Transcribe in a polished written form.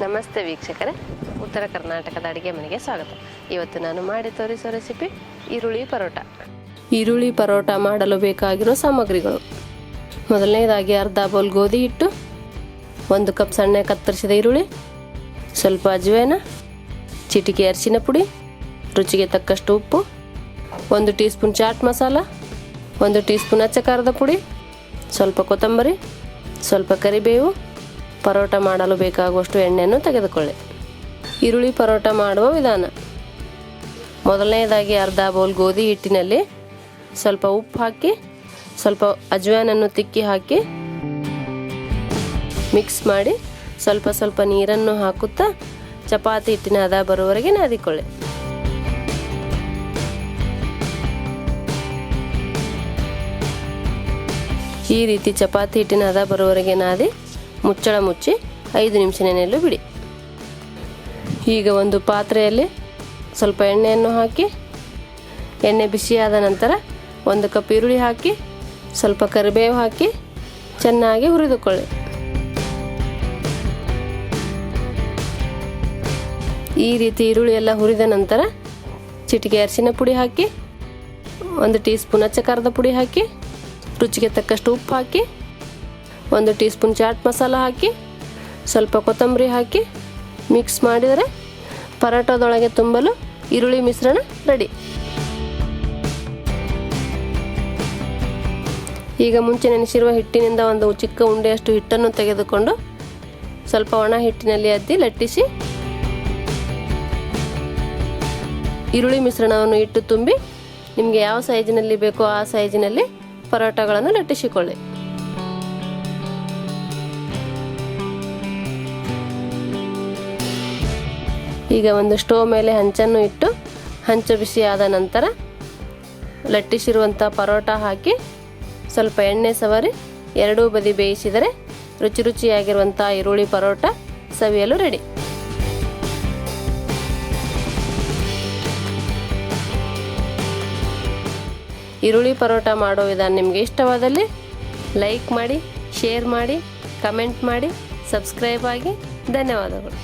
ನಮಸ್ತೆ ವೀಕ್ಷಕರೇ, ಉತ್ತರ ಕರ್ನಾಟಕದ ಅಡುಗೆ ಮನೆಗೆ ಸ್ವಾಗತ. ಇವತ್ತು ನಾನು ಮಾಡಿ ತೋರಿಸೋ ರೆಸಿಪಿ ಈರುಳ್ಳಿ ಪರೋಟ. ಈರುಳ್ಳಿ ಪರೋಟ ಮಾಡಲು ಬೇಕಾಗಿರೋ ಸಾಮಗ್ರಿಗಳು: ಮೊದಲನೇದಾಗಿ ಅರ್ಧ ಬೌಲ್ ಗೋಧಿ ಹಿಟ್ಟು, 1 ಕಪ್ ಸಣ್ಣ ಕತ್ತರಿಸಿದ ಈರುಳ್ಳಿ, ಸ್ವಲ್ಪ ಅಜವೇನ, ಚಿಟಿಕೆ ಅರಿಶಿನ ಪುಡಿ, ರುಚಿಗೆ ತಕ್ಕಷ್ಟು ಉಪ್ಪು, 1 teaspoon chaat masala, 1 teaspoon ಅಚ್ಚ ಖಾರದ ಪುಡಿ, ಸ್ವಲ್ಪ ಕೊತ್ತಂಬರಿ, ಸ್ವಲ್ಪ ಕರಿಬೇವು. ಪರೋಟ ಮಾಡಲು ಬೇಕಾಗುವಷ್ಟು ಎಣ್ಣೆಯನ್ನು ತೆಗೆದುಕೊಳ್ಳಿ. ಈರುಳ್ಳಿ ಪರೋಟ ಮಾಡುವ ವಿಧಾನ: ಮೊದಲನೇದಾಗಿ ಅರ್ಧ ಬೌಲ್ ಗೋಧಿ ಹಿಟ್ಟಿನಲ್ಲಿ ಸ್ವಲ್ಪ ಉಪ್ಪು ಹಾಕಿ, ಸ್ವಲ್ಪ ಅಜವಾನನ್ನು ತಿಕ್ಕಿ ಹಾಕಿ ಮಿಕ್ಸ್ ಮಾಡಿ, ಸ್ವಲ್ಪ ಸ್ವಲ್ಪ ನೀರನ್ನು ಹಾಕುತ್ತಾ ಚಪಾತಿ ಹಿಟ್ಟಿನ ಹದ ಬರುವವರೆಗೆ ನಾದಿಕೊಳ್ಳಿ. ಈ ರೀತಿ ಚಪಾತಿ ಹಿಟ್ಟಿನ ಹದ ಬರುವವರೆಗೆ ನಾದಿ ಮುಚ್ಚಳ ಮುಚ್ಚಿ 5 ನಿಮಿಷ ನೆನೆಯಲು ಬಿಡಿ. ಈಗ ಒಂದು ಪಾತ್ರೆಯಲ್ಲಿ ಸ್ವಲ್ಪ ಎಣ್ಣೆಯನ್ನು ಹಾಕಿ, ಎಣ್ಣೆ ಬಿಸಿಯಾದ ನಂತರ 1 ಕಪ್ ಈರುಳ್ಳಿ ಹಾಕಿ, ಸ್ವಲ್ಪ ಕರಿಬೇವು ಹಾಕಿ ಚೆನ್ನಾಗಿ ಹುರಿದುಕೊಳ್ಳಿ. ಈ ರೀತಿ ಈರುಳ್ಳಿ ಎಲ್ಲ ಹುರಿದ ನಂತರ ಚಿಟಿಕೆ ಅರಿಶಿನ ಪುಡಿ ಹಾಕಿ, 1 ಟೀ ಸ್ಪೂನ್ ಅಚ್ಚ ಖಾರದ ಪುಡಿ ಹಾಕಿ, ರುಚಿಗೆ ತಕ್ಕಷ್ಟು ಉಪ್ಪು ಹಾಕಿ, 1 ಟೀ ಸ್ಪೂನ್ ಚಾಟ್ ಮಸಾಲ ಹಾಕಿ, ಸ್ವಲ್ಪ ಕೊತ್ತಂಬರಿ ಹಾಕಿ ಮಿಕ್ಸ್ ಮಾಡಿದರೆ ಪರೋಟದೊಳಗೆ ತುಂಬಲು ಈರುಳ್ಳಿ ಮಿಶ್ರಣ ರೆಡಿ. ಈಗ ಮುಂಚೆ ನೆನೆಸಿರುವ ಹಿಟ್ಟಿನಿಂದ ಒಂದು ಚಿಕ್ಕ ಉಂಡೆಯಷ್ಟು ಹಿಟ್ಟನ್ನು ತೆಗೆದುಕೊಂಡು ಸ್ವಲ್ಪ ಒಣ ಹಿಟ್ಟಿನಲ್ಲಿ ಅದ್ದಿ ಲಟ್ಟಿಸಿ ಈರುಳ್ಳಿ ಮಿಶ್ರಣವನ್ನು ಇಟ್ಟು ತುಂಬಿ ನಿಮಗೆ ಯಾವ ಸೈಜಿನಲ್ಲಿ ಬೇಕೋ ಆ ಸೈಜಿನಲ್ಲಿ ಪರೋಟಗಳನ್ನು ಲಟ್ಟಿಸಿಕೊಳ್ಳಿ. ಈಗ ಒಂದು ಸ್ಟೋವ್ ಮೇಲೆ ಹಂಚನ್ನು ಇಟ್ಟು ಹಂಚು ಬಿಸಿಯಾದ ನಂತರ ಲಟ್ಟಿಸಿರುವಂಥ ಪರೋಟ ಹಾಕಿ ಸ್ವಲ್ಪ ಎಣ್ಣೆ ಸವರಿ ಎರಡೂ ಬದಿ ಬೇಯಿಸಿದರೆ ರುಚಿಯಾಗಿರುವಂಥ ಈರುಳ್ಳಿ ಪರೋಟ ಸವಿಯಲು ರೆಡಿ. ಈರುಳ್ಳಿ ಪರೋಟ ಮಾಡೋ ವಿಧಾನ ನಿಮಗೆ ಇಷ್ಟವಾದಲ್ಲಿ ಲೈಕ್ ಮಾಡಿ, ಶೇರ್ ಮಾಡಿ, ಕಮೆಂಟ್ ಮಾಡಿ, ಸಬ್ಸ್ಕ್ರೈಬ್ ಆಗಿ. ಧನ್ಯವಾದಗಳು.